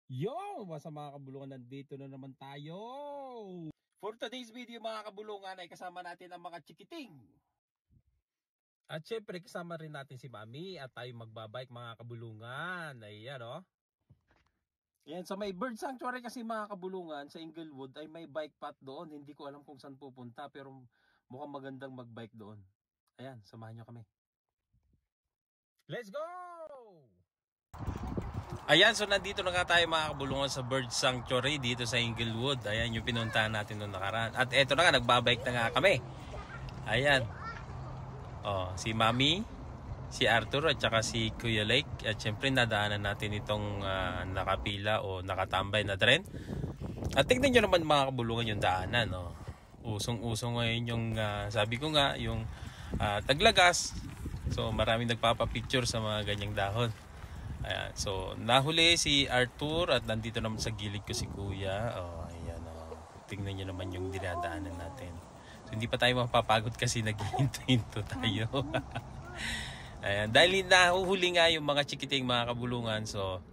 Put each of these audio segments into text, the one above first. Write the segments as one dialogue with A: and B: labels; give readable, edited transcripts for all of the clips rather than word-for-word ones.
A: Yo! Basta mga kabulungan, nandito na naman tayo. For today's video mga kabulungan ay kasama natin ang mga chikiting. At syempre kasama rin natin si Mami at tayo magbabike mga kabulungan. Ayan o. Ayan, sa may bird sanctuary kasi mga kabulungan sa Inglewood ay may bike path doon. Hindi ko alam kung saan pupunta pero mukhang magandang magbike doon. Ayan, samahan nyo kami. Let's go! Ayan, so nandito na nga tayo mga kabulungan sa Bird Sanctuary dito sa Inglewood. Ayan yung pinuntahan natin noong nakaraan. At eto na nga, nagbabike na nga kami. Ayan. Oh, si Mami, si Arthur at saka si Kuya Lake. At syempre nadaanan natin itong nakapila o nakatambay na tren. At tignan nyo naman mga kabulungan yung daanan. Oh. Usong-usong ngayon yung sabi ko nga, yung taglagas. So maraming nagpapapicture sa mga ganyang dahon. Ayan, so nahuli si Arthur at nandito naman sa gilid ko si Kuya. Oh, ayan oh. Tingnan niyo naman yung dinadaanan natin. So hindi pa tayo mapapagod kasi naghihinto tayo. Ayan, dahil nahuhuli nga yung mga chikiting mga kabulungan, so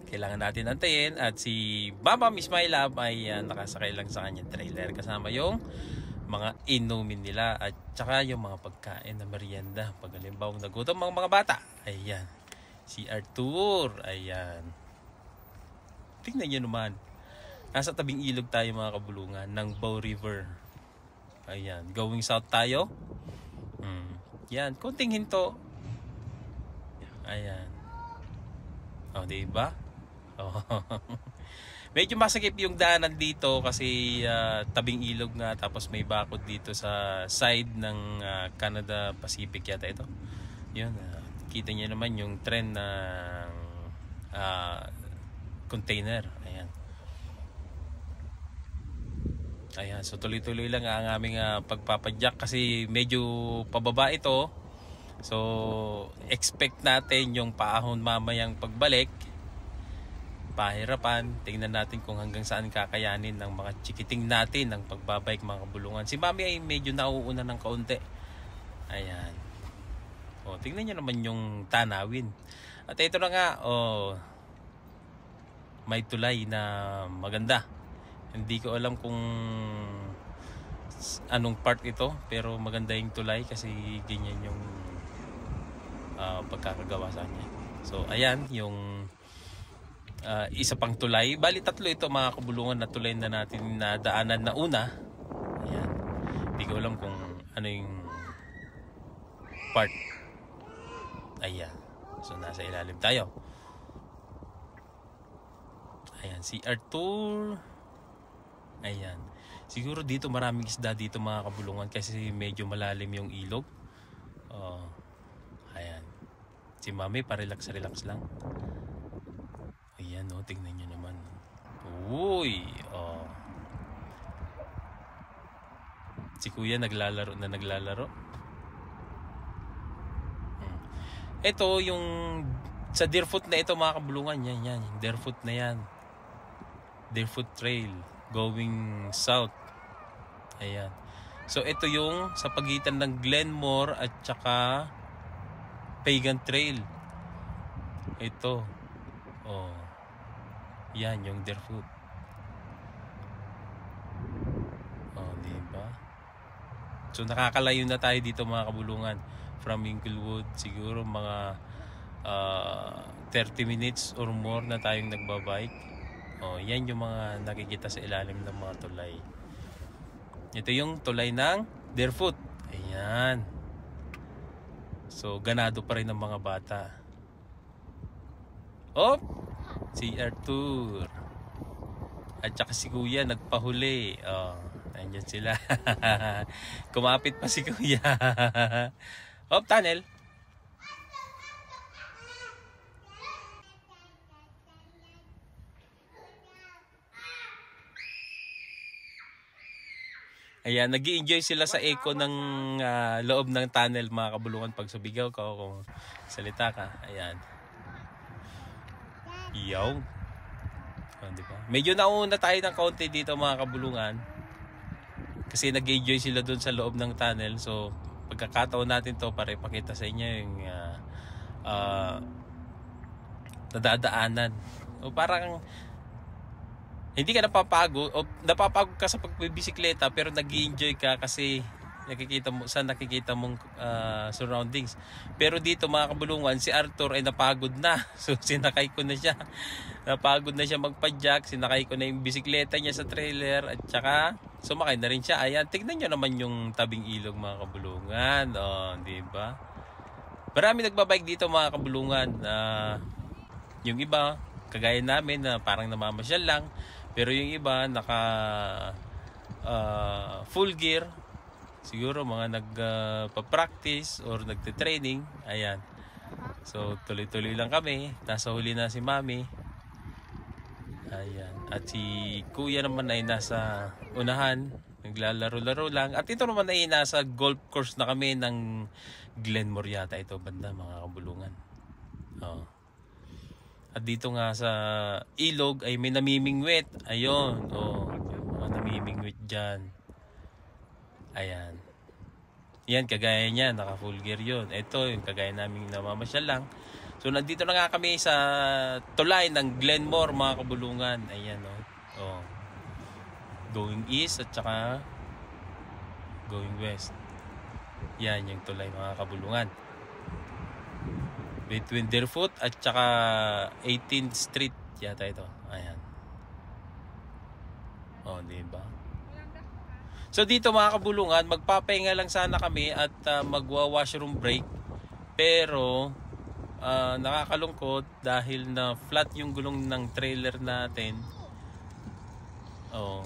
A: kailangan natin antayin. At si Baba Miss My Love ay nakasakay lang sa kanyang trailer kasama yung mga inumin nila at saka yung mga pagkain na merienda pag halimbawa nagutom mga bata. Ayan. Si Arthur, ayan. Tingnan nyo naman. Nasa tabing ilog tayo mga kabulungan ng Bow River. Ayan, going south tayo. Yan, konting hinto. Ayan. Oh, diba? Oh. Medyo masakip yung daanan dito kasi tabing ilog nga tapos may bakod dito sa side ng Canada Pacific yata ito. Yun, kita niyo naman yung trend ng container. Ayan. Ayan, so tuloy-tuloy lang ang aming pagpapadyak kasi medyo pababa ito. So expect natin yung paahon mamayang pagbalik. Pahirapan, tingnan natin kung hanggang saan kakayanin ng mga chikiting natin ng pagbabike mga kabulungan. Si Mami ay medyo nauuna ng kaunti. Ayan. O, tingnan nyo naman yung tanawin. At ito na nga, may tulay na maganda. Hindi ko alam kung anong part ito, pero maganda yung tulay kasi ganyan yung pagkakagawa sa kanya. So, ayan, yung isa pang tulay. Bali, tatlo ito mga kabulungan na tulay na natin na daanan na una. Ayan. Hindi ko alam kung ano yung part. Ayan. So nasa ilalim tayo. Ayan si Arthur. Ayan. Siguro dito maraming isda dito mga kabulungan kasi medyo malalim yung ilog. Ayan. Si Mami pa-relax lang. Ayan oh, tingnan nyo naman. Uy. Si Kuya naglalaro. Ito yung sa Deerfoot na ito mga kabulungan, yan, Deerfoot na yan. Deerfoot Trail going south. Ayan. So ito yung sa pagitan ng Glenmore at saka Pagan Trail. Ito. Oh. Yan yung Deerfoot. Oh, di ba? So nakakalayo na tayo dito mga kabulungan. From Inglewood, siguro mga 30 minutes or more na tayong nagbabike. Oh, yan yung mga nakikita sa ilalim ng mga tulay. Ito yung tulay ng Deerfoot. Ayan. So, ganado pa rin ng mga bata. Oh, si Arthur. At saka si Kuya nagpahuli. Oh, nandiyan sila. Kumapit pa si Kuya. Hop, tunnel. Ayan, nag-i-enjoy sila sa echo ng loob ng tunnel mga kabulungan pag subigaw ka o kung salita ka. Ayan. Yaw. Diba? Medyo nauna tayo ng kaunti dito mga kabulungan. Kasi nag-i-enjoy sila dun sa loob ng tunnel. So, pagkakataon natin to para ipakita sa inyo yung nadadaanan. O parang hindi ka napapagod o napapagod ka sa pagbibisikleta pero nag-enjoy ka kasi nakikita mong surroundings. Pero dito mga kabulungan, si Arthur ay napagod na. So sinakay ko na siya. Napagod na siya magpa-jack, sinakay ko na yung bisikleta niya sa trailer at saka sumakay na rin siya. Ayan, tignan niyo naman yung tabing ilog mga kabulungan. Oh, di ba? Marami nagbabike dito mga kabulungan. Yung iba, kagaya namin na parang namamasyal lang. Pero yung iba, naka full gear. Siguro mga nagpa-practice or nagte-training. Ayan. So, tuloy-tuloy lang kami. Nasa huli na si Mami. Ayan. At si Kuya naman ay nasa unahan. Naglalaro-laro lang. At ito naman ay nasa golf course na kami ng Glenmore yata ito banda mga kabulungan. Oh. At dito nga sa ilog ay may namimingwit. Ayun. Oh, mga namimingwit dyan. Ayan. Yan, kagaya niya. Naka full gear yun. Ito, yung kagaya namin namamasyal lang. So, nandito na nga kami sa tulay ng Glenmore, mga kabulungan. Ayan, oh. Oh. Going east at saka going west. Yan, yung tulay, mga kabulungan. Between Deerfoot at saka 18th Street yata ito. Ayan. Oh, diba? So dito mga kabulungan, magpapahinga lang sana kami at magwa-washroom break. Pero nakakalungkot dahil na flat yung gulong ng trailer natin. Oh.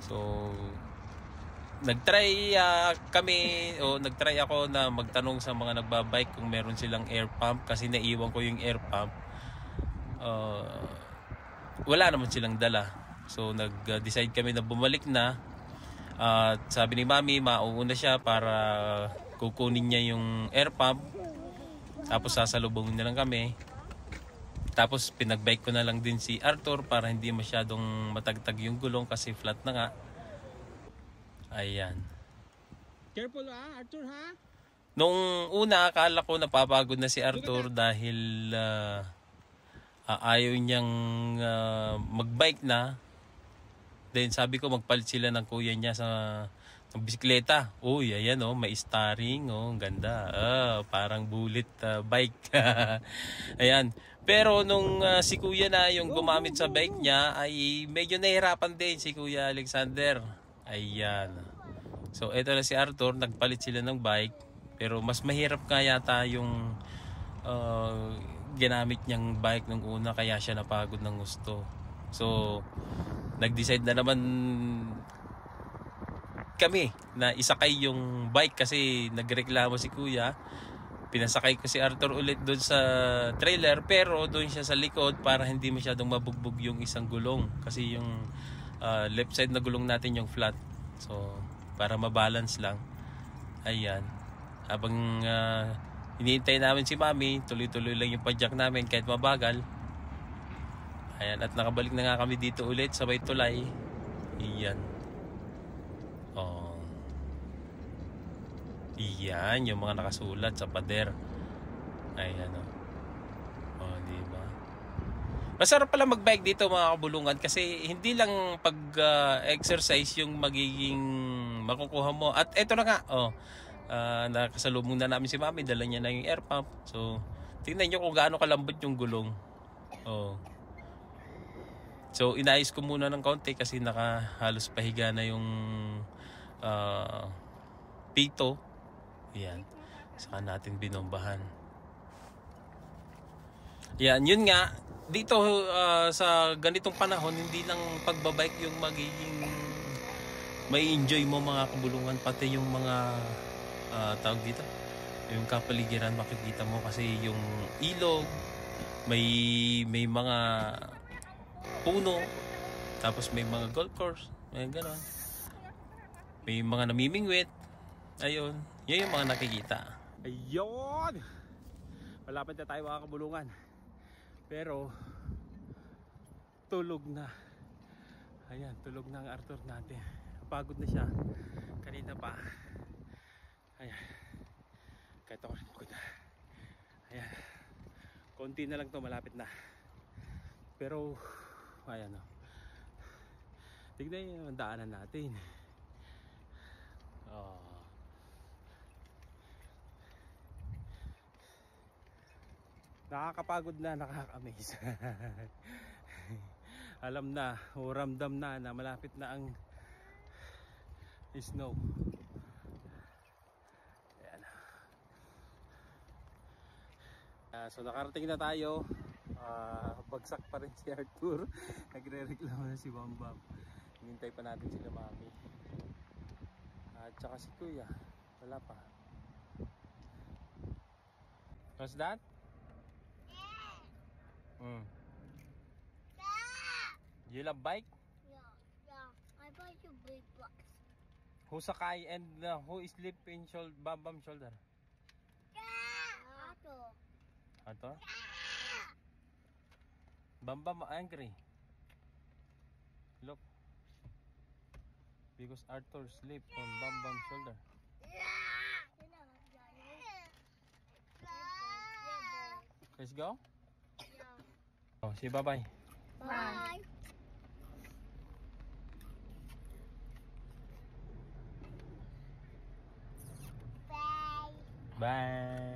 A: So nagtry nagtry ako na magtanong sa mga nagbabike kung meron silang air pump kasi naiwan ko yung air pump. Wala naman silang dala. So nag-decide kami na bumalik na. At sabi ni Mami, mauuna siya para kukunin niya yung air pump. Tapos sasalubungin na lang kami. Tapos pinagbike ko na lang din si Arthur para hindi masyadong matagtag yung gulong kasi flat na nga. Ayan.
B: Careful Arthur ha?
A: Nung una akala ko napapagod na si Arthur dahil ayaw niyang magbike na. Then sabi ko magpalit sila ng kuya niya sa bisikleta. Uy, ayan oh, may starring oh, ganda. Parang bullet bike. Ayan. Pero nung si kuya na yung gumamit sa bike niya ay medyo nahirapan din si Kuya Alexander. Ayan. So eto na si Arthur, nagpalit sila ng bike. Pero mas mahirap nga yata yung ginamit niyang bike nung una kaya siya napagod ng gusto. So nag-decide na naman kami na isakay yung bike kasi nagreklamo si Kuya. Pinasakay ko si Arthur ulit doon sa trailer pero doon siya sa likod para hindi masyadong mabugbog yung isang gulong kasi yung left side na gulong natin yung flat. So para mabalance lang. Ayan. Habang hinihintay namin si Mami, tuloy-tuloy lang yung padjak namin kahit mabagal. Ayan, at nakabalik na nga kami dito ulit sa may tulay. Iyan. Oh. Iyan, yung mga nakasulat sa pader. Ayan, oh. Oh, diba? Masarap pala magbike dito mga kabulungan kasi hindi lang pag-exercise yung magiging makukuha mo. At eto na nga, oh. Nakasalubong na namin si Mami, dala niya na yung air pump. So, tingnan nyo kung gaano kalambot yung gulong. Oh. So inayos ko muna ng konti kasi halos pahiga na yung pito. Yan. Saka natin binombahan. Yan, yun nga. Dito sa ganitong panahon, hindi lang pagbabike yung magiging may enjoy mo mga kabulungan. Pati yung mga tawag dito. Yung kapaligiran makikita mo kasi yung ilog, may mga puno, tapos may mga golf course, may gano'n, may mga namimingwit. Ayun, yun yung mga nakikita.
B: Ayun, malapit na tayo mga kabulungan pero tulog na. Ayan, tulog na ang Arthur natin, pagod na siya kanina pa. Ayan, kahit ako rin pagod na. Ayan, konti na lang to, malapit na pero Ayan o. Tignan yung daanan natin. Oh. Nakakapagod na, nakaka-amaze. Alam na, o ramdam na malapit na ang snow. Ayan. So nakarating na tayo. Bagsak pa rin si Arthur. Nagre-reklamo na si Bambam. Hintay pa natin sila mami. At saka si Kuya. Wala pa. What's that? You love bike?
C: Yeah. I buy you big blocks.
B: Who sakay and who sleep in Bambam shoulder?
C: Auto.
B: Ato? Bambam angry. Look. Because Arthur sleep on Bambam's shoulder. Let's go?
C: Yeah.
B: Oh, say bye-bye.
C: Bye. Bye.
B: Bye.